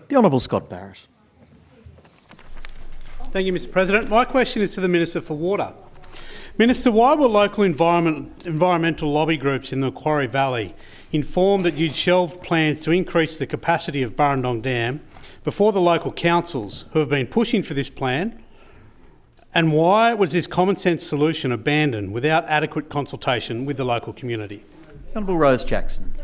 The Honourable Scott Barrett. Thank you, Mr President. My question is to the Minister for Water. Minister, why were local environmental lobby groups in the Macquarie Valley informed that you'd shelved plans to increase the capacity of Burrendong Dam before the local councils who have been pushing for this plan? And why was this common sense solution abandoned without adequate consultation with the local community? Honourable Rose Jackson.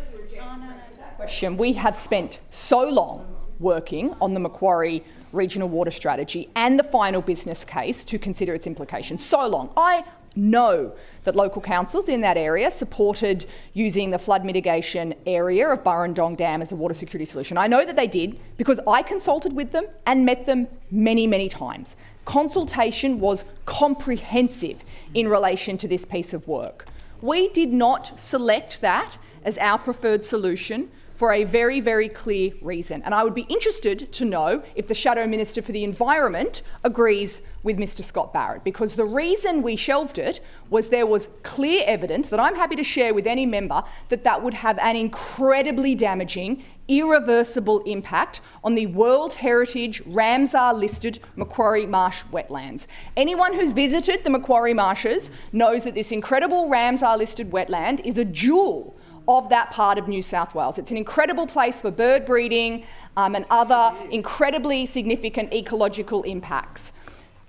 We have spent so long working on the Macquarie Regional Water Strategy and the final business case to consider its implications. So long. I know that local councils in that area supported using the flood mitigation area of Burrendong Dam as a water security solution. I know that they did because I consulted with them and met them many, many times. Consultation was comprehensive in relation to this piece of work. We did not select that as our preferred solution for a very, very clear reason. And I would be interested to know if the Shadow Minister for the Environment agrees with Mr Scott Barrett, because the reason we shelved it was there was clear evidence that I'm happy to share with any member that that would have an incredibly damaging, irreversible impact on the World Heritage Ramsar-listed Macquarie Marsh wetlands. Anyone who's visited the Macquarie Marshes knows that this incredible Ramsar-listed wetland is a jewel of that part of New South Wales. It's an incredible place for bird breeding and other incredibly significant ecological impacts.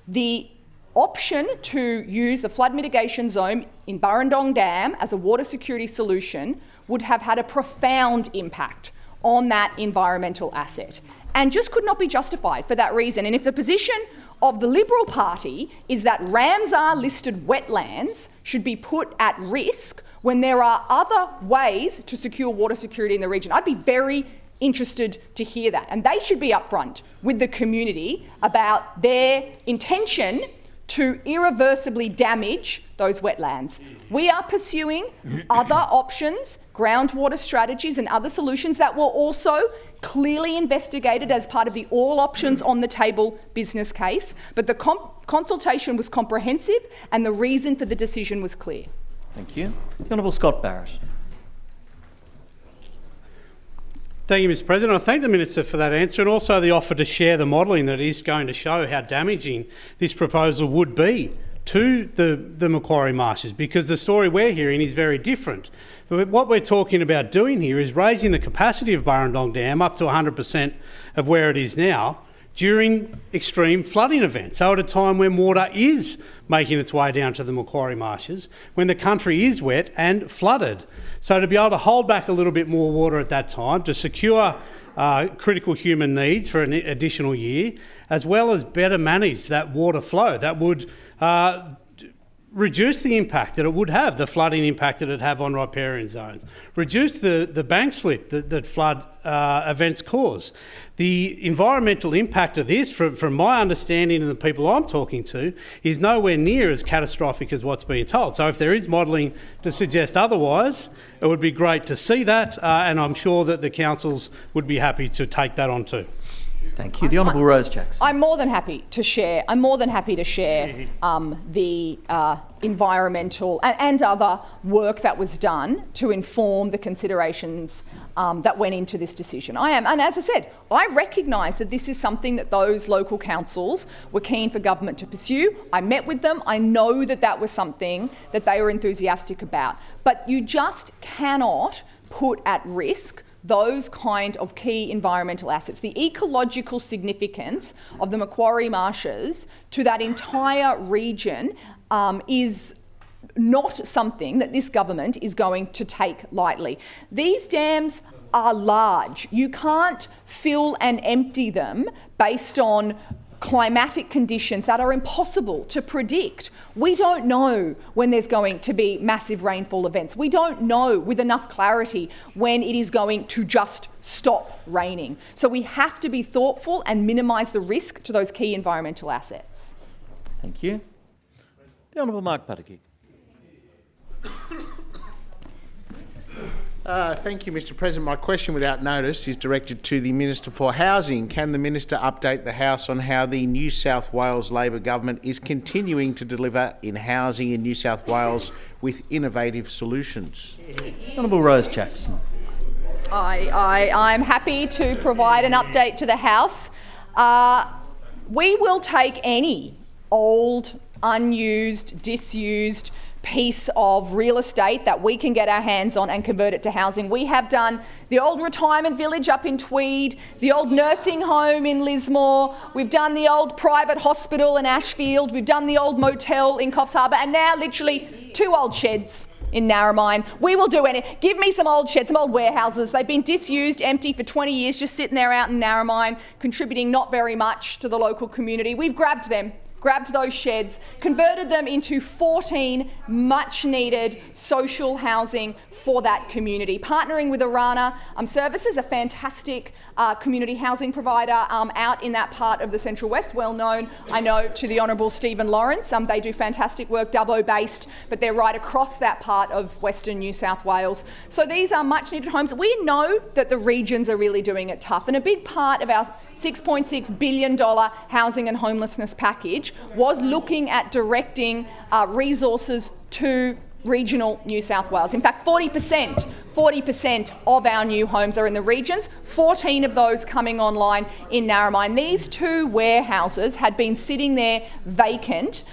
The option to use the flood mitigation zone in Burrendong Dam as a water security solution would have had a profound impact on that environmental asset and just could not be justified for that reason. And if the position of the Liberal Party is that Ramsar-listed wetlands should be put at risk when there are other ways to secure water security in the region, I'd be very interested to hear that. And they should be upfront with the community about their intention to irreversibly damage those wetlands. We are pursuing other options, groundwater strategies and other solutions that were also clearly investigated as part of the all options on the table business case. But the consultation was comprehensive and the reason for the decision was clear. Thank you. The Honourable Scott Barrett. Thank you, Mr President. I thank the Minister for that answer and also the offer to share the modelling that is going to show how damaging this proposal would be to the Macquarie Marshes, because the story we're hearing is very different. What we're talking about doing here is raising the capacity of Burrendong Dam up to 100% of where it is now during extreme flooding events, so at a time when water is making its way down to the Macquarie Marshes, when the country is wet and flooded. So to be able to hold back a little bit more water at that time to secure critical human needs for an additional year, as well as better manage that water flow, that would reduce the impact that it would have, the flooding impact that it would have on riparian zones, reduce the bank slip that flood events cause. The environmental impact of this, from my understanding and the people I'm talking to, is nowhere near as catastrophic as what's being told. So if there is modelling to suggest otherwise, it would be great to see that, and I'm sure that the councils would be happy to take that on too. Thank you. The Honourable Rose Jackson. I'm more than happy to share. The environmental and other work that was done to inform the considerations that went into this decision. And as I said, I recognise that this is something that those local councils were keen for government to pursue. I met with them. I know that that was something that they were enthusiastic about. But you just cannot put at risk those kind of key environmental assets. The ecological significance of the Macquarie Marshes to that entire region is not something that this government is going to take lightly. These dams are large. You can't fill and empty them based on climatic conditions that are impossible to predict. We don't know when there's going to be massive rainfall events. We don't know with enough clarity when it is going to just stop raining. So we have to be thoughtful and minimise the risk to those key environmental assets. Thank you. The Honourable Mark Patterson. Thank you, Mr President. My question without notice is directed to the Minister for Housing. Can the Minister update the House on how the New South Wales Labor Government is continuing to deliver in housing in New South Wales with innovative solutions? Honourable Rose Jackson. I'm happy to provide an update to the House. We will take any old, unused, disused piece of real estate that we can get our hands on and convert it to housing. We have done the old retirement village up in Tweed, the old nursing home in Lismore, we've done the old private hospital in Ashfield, we've done the old motel in Coffs Harbour, and now literally 2 old sheds in Narromine. We will do any. Give me some old sheds, some old warehouses. They've been disused, empty for 20 years, just sitting there out in Narromine, contributing not very much to the local community. We've grabbed them. Grabbed those sheds, converted them into 14 much-needed social housing for that community. Partnering with Arana Services, a fantastic community housing provider out in that part of the Central West, well known, I know, to the Honourable Stephen Lawrence. They do fantastic work, Dubbo-based, but they're right across that part of Western New South Wales. So these are much-needed homes. We know that the regions are really doing it tough, and a big part of our $6.6 billion housing and homelessness package was looking at directing resources to regional New South Wales. In fact, 40% of our new homes are in the regions, 14 of those coming online in Narromine. These 2 warehouses had been sitting there vacant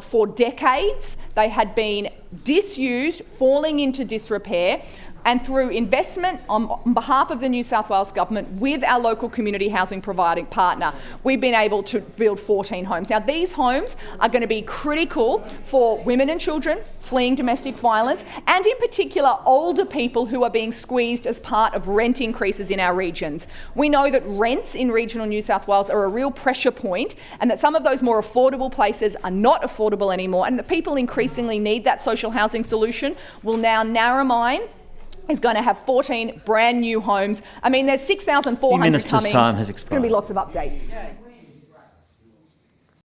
for decades. They had been disused, falling into disrepair. And through investment on behalf of the New South Wales Government with our local community housing providing partner, we've been able to build 14 homes. Now, these homes are going to be critical for women and children fleeing domestic violence, and in particular older people who are being squeezed as part of rent increases in our regions. We know that rents in regional New South Wales are a real pressure point, and that some of those more affordable places are not affordable anymore, and that people increasingly need that social housing solution. Well, now Narromine is going to have 14 brand new homes. I mean, there's 6,400 coming. The Minister's time has expired. There's going to be lots of updates.